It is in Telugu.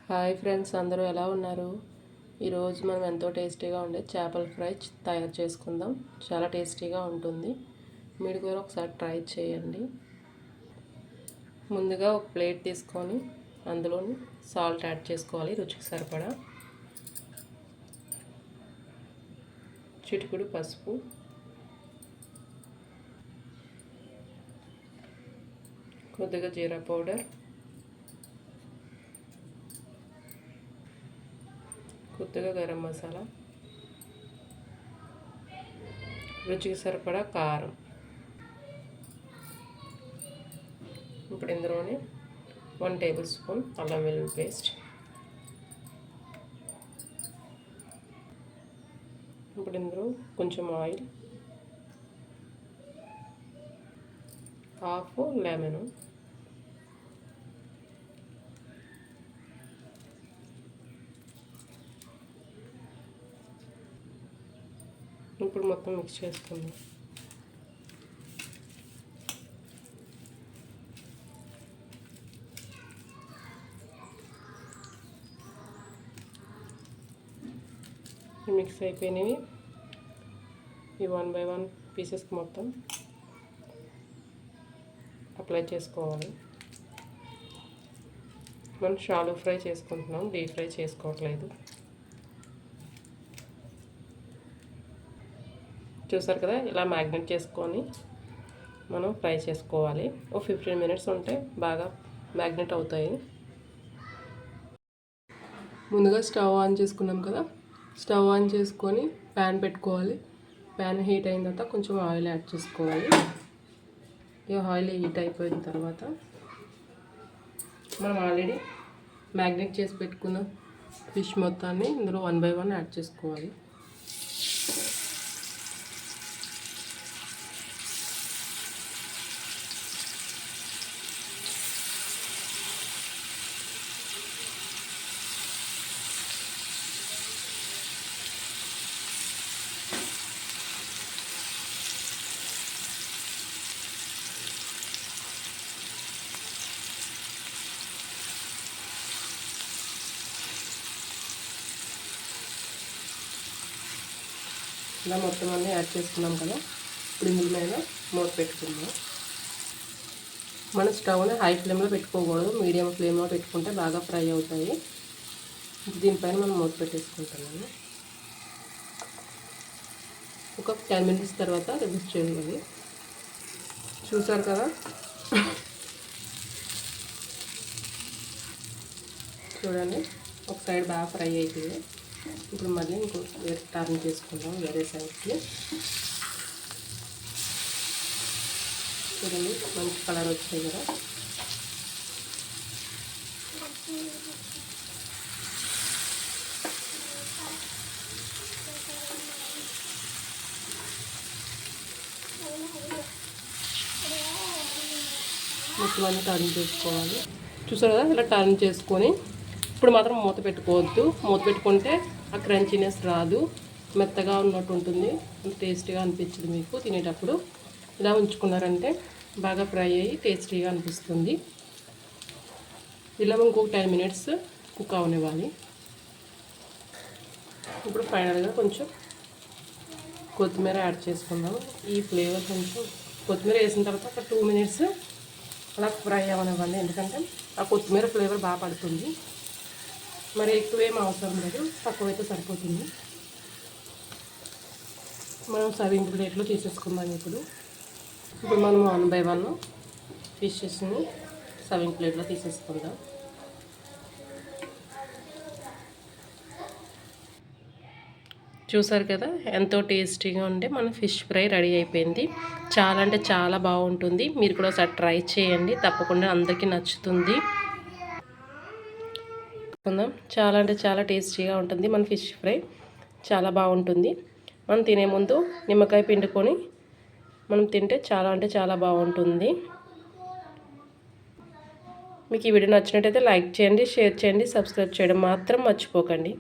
హాయ్ ఫ్రెండ్స్, అందరూ ఎలా ఉన్నారు? ఈరోజు మనం ఎంతో టేస్టీగా ఉండే చేపల ఫ్రై తయారు చేసుకుందాం. చాలా టేస్టీగా ఉంటుంది. మీరు కూడా ఒకసారి ట్రై చేయండి. ముందుగా ఒక ప్లేట్ తీసుకొని అందులో సాల్ట్ యాడ్ చేసుకోవాలి, రుచికి సరిపడా. చిటికెడు పసుపు, కొద్దిగా జీరా పౌడర్, కొద్దిగా గరం మసాలా, రుచికి సరిపడా కారం. ఇప్పుడు ఇందులోనే 1 టేబుల్ స్పూన్ అల్లం వెల్లుల్లి పేస్ట్. ఇప్పుడు ఇందులో కొంచెం ఆయిల్, హాఫ్ లెమన్, ఇప్పుడు మొత్తం మిక్స్ చేసుకుందాం. మిక్స్ అయిపోయినవి ఈ 1 బై 1 పీసెస్కి మొత్తం అప్లై చేసుకోవాలి. మనం షాలో ఫ్రై చేసుకుంటున్నాం, డీప్ ఫ్రై చేసుకోవట్లేదు. చూసారు కదా, ఇలా మ్యాగ్నెట్ చేసుకొని మనం ఫ్రై చేసుకోవాలి. ఒక 15 మినిట్స్ ఉంటే బాగా మ్యాగ్నెట్ అవుతాయి. ముందుగా స్టవ్ ఆన్ చేసుకున్నాం కదా, స్టవ్ ఆన్ చేసుకొని ప్యాన్ పెట్టుకోవాలి. ప్యాన్ హీట్ అయిన తర్వాత కొంచెం ఆయిల్ యాడ్ చేసుకోవాలి. ఈ ఆయిల్ హీట్ అయిపోయిన తర్వాత మనం ఆల్రెడీ మ్యాగ్నెట్ చేసి పెట్టుకున్న ఫిష్ మొత్తాన్ని ఇందులో 1 బై 1 యాడ్ చేసుకోవాలి. ఇలా మొత్తం అన్నీ యాడ్ చేసుకున్నాం కదా, ఇప్పుడు ఇందులో మీద మూత పెట్టుకుందాం. మన స్టవ్ని హై ఫ్లేమ్లో పెట్టుకోకూడదు, మీడియం ఫ్లేమ్లో పెట్టుకుంటే బాగా ఫ్రై అవుతాయి. దీనిపైన మనం మూత పెట్టేసుకుంటాము. ఒక 10 మినిట్స్ తర్వాత రిలీజ్ చేయాలి. చూసారు కదా, చూడండి, ఒక సైడ్ బాగా ఫ్రై అయిపోయింది. ఇప్పుడు మళ్ళీ ఇంకో టర్న్ చేసుకుందాం వేరే సైడ్కి. చూడండి, మంచి కలర్ వచ్చాయి కదా. మొత్తం అన్నీ టర్న్ చేసుకోవాలి. చూసారు కదా, ఇలా టర్న్ చేసుకొని ఇప్పుడు మాత్రం మూత పెట్టుకోవద్దు. మూత పెట్టుకుంటే ఆ క్రంచీనెస్ రాదు, మెత్తగా ఉన్నట్టు ఉంటుంది, టేస్టీగా అనిపించదు మీకు తినేటప్పుడు. ఇలా ఉంచుకున్నారంటే బాగా ఫ్రై అయ్యి టేస్టీగా అనిపిస్తుంది. ఇలా ఇంకొక 10 మినిట్స్ కుక్ అవనివ్వాలి. ఇప్పుడు ఫైనల్గా కొంచెం కొత్తిమీర యాడ్ చేసుకుందాం. ఈ ఫ్లేవర్ కొంచెం కొత్తిమీర వేసిన తర్వాత ఒక 2 మినిట్స్ అలా ఫ్రై అవనివ్వండి, ఎందుకంటే ఆ కొత్తిమీర ఫ్లేవర్ బాగా పడుతుంది. మరి ఎక్కువేం అవసరం లేదు, తక్కువైతే సరిపోతుంది. మనం సర్వింగ్ ప్లేట్లో తీసేసుకుందాం. ఇప్పుడు మనం 1 బై 1 ఫిషెస్ని సర్వింగ్ ప్లేట్లో తీసేసుకుందాం. చూసారు కదా, ఎంతో టేస్టీగా ఉండే మన ఫిష్ ఫ్రై రెడీ అయిపోయింది. చాలా అంటే చాలా బాగుంటుంది. మీరు కూడా ఒకసారి ట్రై చేయండి, తప్పకుండా అందరికీ నచ్చుతుంది. చాలా అంటే చాలా టేస్టీగా ఉంటుంది మన ఫిష్ ఫ్రై, చాలా బాగుంటుంది. మనం తినే ముందు నిమ్మకాయ పిండుకొని మనం తింటే చాలా అంటే చాలా బాగుంటుంది. మీకు ఈ వీడియో నచ్చినట్టయితే లైక్ చేయండి, షేర్ చేయండి, సబ్స్క్రైబ్ చేయడం మాత్రం మర్చిపోకండి.